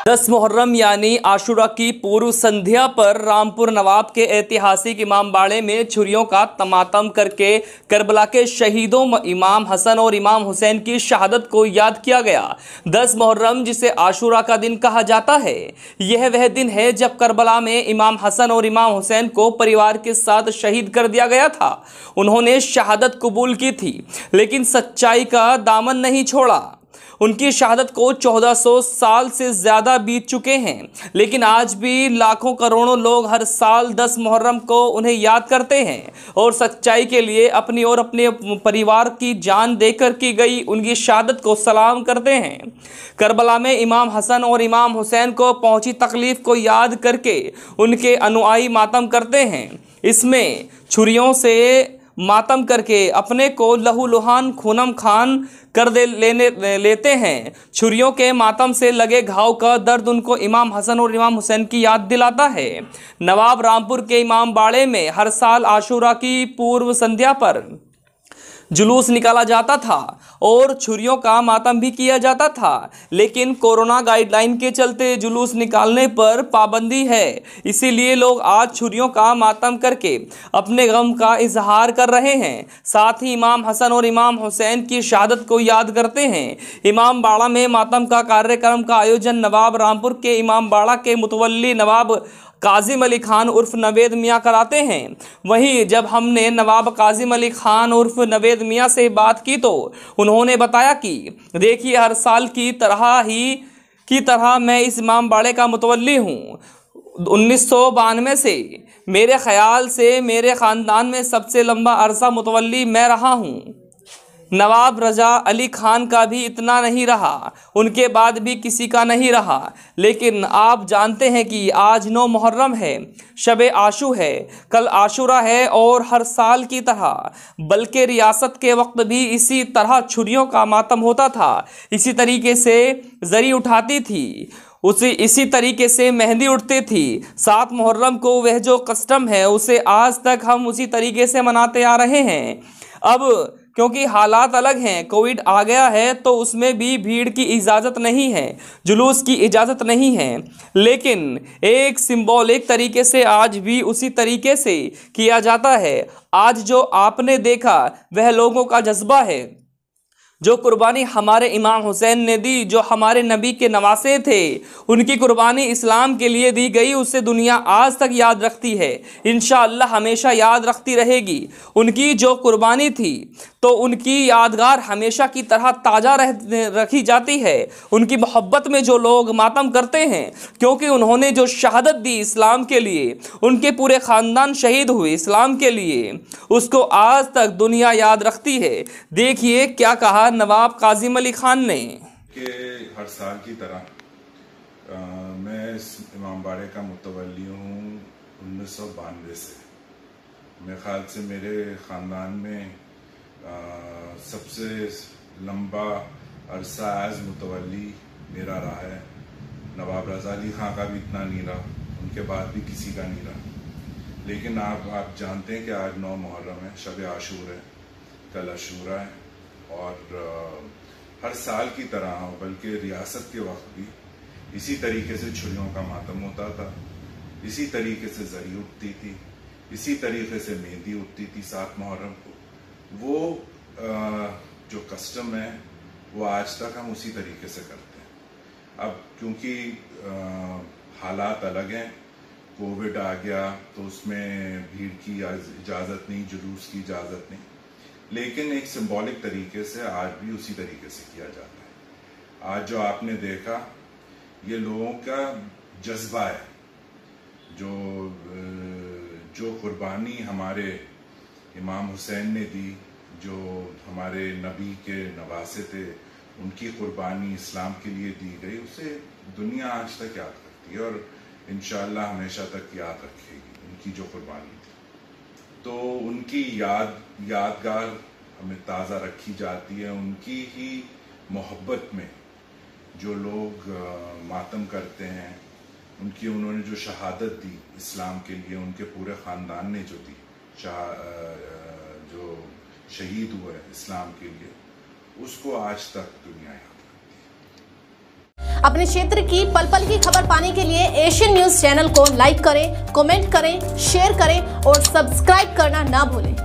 दस मुहर्रम यानी आशुरा की पूर्व संध्या पर रामपुर नवाब के ऐतिहासिक इमामबाड़े में छुरियों का तमातम करके करबला के शहीदों इमाम हसन और इमाम हुसैन की शहादत को याद किया गया। 10 मुहर्रम जिसे आशुरा का दिन कहा जाता है, यह वह दिन है जब करबला में इमाम हसन और इमाम हुसैन को परिवार के साथ शहीद कर दिया गया था। उन्होंने शहादत कबूल की थी, लेकिन सच्चाई का दामन नहीं छोड़ा। उनकी शहादत को 1400 साल से ज़्यादा बीत चुके हैं, लेकिन आज भी लाखों करोड़ों लोग हर साल 10 मुहर्रम को उन्हें याद करते हैं और सच्चाई के लिए अपनी और अपने परिवार की जान देकर की गई उनकी शहादत को सलाम करते हैं। करबला में इमाम हसन और इमाम हुसैन को पहुंची तकलीफ़ को याद करके उनके अनुयायी मातम करते हैं। इसमें छुरियों से मातम करके अपने को लहूलुहान खूनम खान कर लेते हैं। छुरियों के मातम से लगे घाव का दर्द उनको इमाम हसन और इमाम हुसैन की याद दिलाता है। नवाब रामपुर के इमामबाड़े में हर साल आशुरा की पूर्व संध्या पर जुलूस निकाला जाता था और छुरियों का मातम भी किया जाता था, लेकिन कोरोना गाइडलाइन के चलते जुलूस निकालने पर पाबंदी है। इसीलिए लोग आज छुरियों का मातम करके अपने गम का इजहार कर रहे हैं। साथ ही इमाम हसन और इमाम हुसैन की शहादत को याद करते हैं। इमामबाड़ा में मातम का कार्यक्रम का आयोजन नवाब रामपुर के इमामबाड़ा के मुतवल्ली नवाब काजिम अली खान उर्फ नवेद मियाँ कराते हैं। वहीं जब हमने नवाब काजिम अली खान उर्फ नवेद मियाँ से बात की तो उन्होंने बताया कि देखिए, हर साल की तरह मैं इस इमामबाड़े का मुतवल्ली हूँ। 1992 से मेरे ख्याल से मेरे ख़ानदान में सबसे लंबा अरसा मुतवल्ली मैं रहा हूँ। नवाब रजा अली खान का भी इतना नहीं रहा, उनके बाद भी किसी का नहीं रहा। लेकिन आप जानते हैं कि आज 9 मुहर्रम है, शब आशू है, कल आशुरा है और हर साल की तरह बल्कि रियासत के वक्त भी इसी तरह छुरियों का मातम होता था। इसी तरीके से जरी उठाती थी, इसी तरीके से मेहंदी उठती थी। 7 मुहर्रम को वह जो कस्टम है उसे आज तक हम उसी तरीके से मनाते आ रहे हैं। अब क्योंकि हालात अलग हैं, कोविड आ गया है, तो उसमें भी भीड़ की इजाज़त नहीं है, जुलूस की इजाज़त नहीं है, लेकिन एक सिंबॉलिक तरीके से आज भी उसी तरीके से किया जाता है। आज जो आपने देखा वह लोगों का जज्बा है। जो कुर्बानी हमारे इमाम हुसैन ने दी, जो हमारे नबी के नवासे थे, उनकी कुर्बानी इस्लाम के लिए दी गई, उससे दुनिया आज तक याद रखती है, इंशाअल्लाह हमेशा याद रखती रहेगी। उनकी जो कुर्बानी थी तो उनकी यादगार हमेशा की तरह ताज़ा रखी जाती है। उनकी मोहब्बत में जो लोग मातम करते हैं, क्योंकि उन्होंने जो शहादत दी इस्लाम के लिए, उनके पूरे ख़ानदान शहीद हुए इस्लाम के लिए, उसको आज तक दुनिया याद रखती है। देखिए क्या कहा नवाब काजिम अली खान ने कि हर साल की तरह मैं इस इमामबाड़े का मुतवल्ली हूँ 1992 से। मेरे ख्याल से मेरे ख़ानदान में सबसे लंबा अरसा एज मुतवल्ली मेरा रहा है। नवाब रज़ा अली ख़ान का भी इतना नहीं रहा, उनके बाद भी किसी का नहीं रहा। लेकिन आप जानते हैं कि आज 9 मुहर्रम है, शब आशूर है, कल आशूरा है और हर साल की तरह बल्कि रियासत के वक्त भी इसी तरीके से छुरियों का मातम होता था, इसी तरीके से जरी उठती थी, इसी तरीके से मेहंदी उठती थी 7 मुहर्रम को। वो जो कस्टम है वो आज तक हम उसी तरीके से करते हैं। अब क्योंकि हालात अलग हैं, कोविड आ गया तो उसमें भीड़ की इजाज़त नहीं, जुलूस की इजाज़त नहीं, लेकिन एक सिंबॉलिक तरीके से आज भी उसी तरीके से किया जाता है। आज जो आपने देखा, ये लोगों का जज्बा है, जो कुर्बानी हमारे इमाम हुसैन ने दी, जो हमारे नबी के नवासे थे, उनकी कुर्बानी इस्लाम के लिए दी गई, उसे दुनिया आज तक याद करती है और इंशाअल्लाह हमेशा तक याद रखेगी उनकी जो कुर्बानी थी। तो उनकी यादगार हमें ताज़ा रखी जाती है। उनकी ही मोहब्बत में जो लोग मातम करते हैं, उन्होंने जो शहादत दी इस्लाम के लिए, उनके पूरे ख़ानदान ने जो दी, जो शहीद हुए इस्लाम के लिए, उसको आज तक दुनिया याद करती है। अपने क्षेत्र की पल पल की खबर पाने के लिए एशियन न्यूज चैनल को लाइक करें, कमेंट करें, शेयर करें और सब्सक्राइब करना ना भूलें।